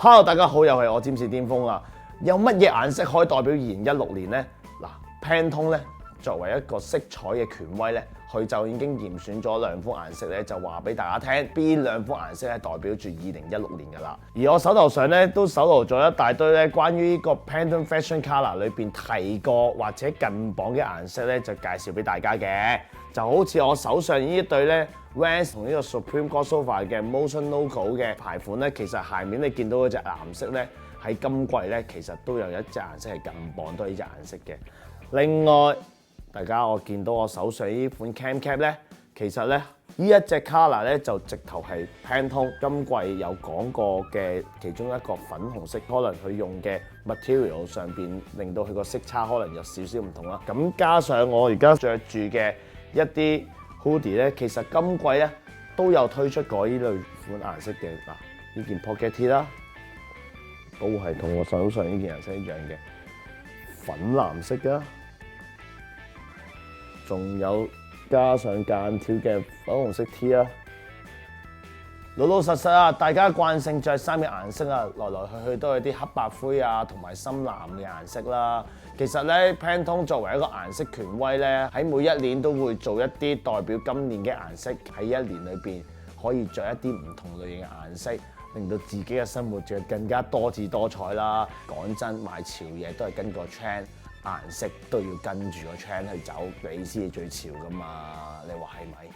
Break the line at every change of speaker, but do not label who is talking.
Hello， 大家好，又係我占士巔峰啊！有乜嘢顏色可以代表2016年呢？嗱，Pantone 咧作為一個色彩嘅權威咧，佢就已經嚴選咗兩款顏色咧，就話俾大家聽邊兩款顏色係代表住2016年㗎啦。而我手頭上咧都搜羅咗一大堆咧關於呢個 Pantone Fashion Color 裏邊提過或者近榜嘅顏色咧，就介紹俾大家嘅。就好似我手上呢一對咧 Vans 同呢個 Supreme Crossover 嘅 Motion Logo 嘅牌款咧，其實下面你見到嗰隻藍色咧，喺今季咧其實都有一隻顏色係近榜都係呢隻顏色嘅。另外，大家我見到我手上呢款 Cam Cap 咧，其實咧呢一隻 color 咧就直頭係 Pantone 今季有講過嘅其中一個粉紅色，可能佢用嘅 material 上邊令到佢個色差可能有少少唔同啦。咁加上我而家着住嘅一啲 hoodie 咧，其實今季咧都有推出過呢類款顏色嘅。嗱，呢件 Pocket T 啦，都係同我手上呢件顏色一樣嘅粉藍色㗎，仲有加上間條嘅粉紅色 T 啦。老老實實啊，大家慣性着衫嘅顏色啊，來來去去都係啲黑白灰啊，同埋深藍嘅顏色啦。其實咧 ，Pantone 作為一個顏色權威咧，喺每一年都會做一啲代表今年嘅顏色，喺一年裏邊可以着一啲唔同類型嘅顏色，令到自己嘅生活着更加多姿多彩啦。講真，買潮嘢都係跟個 trend， 顏色都要跟住個 trend 去走，你先係最潮噶嘛？你話係咪？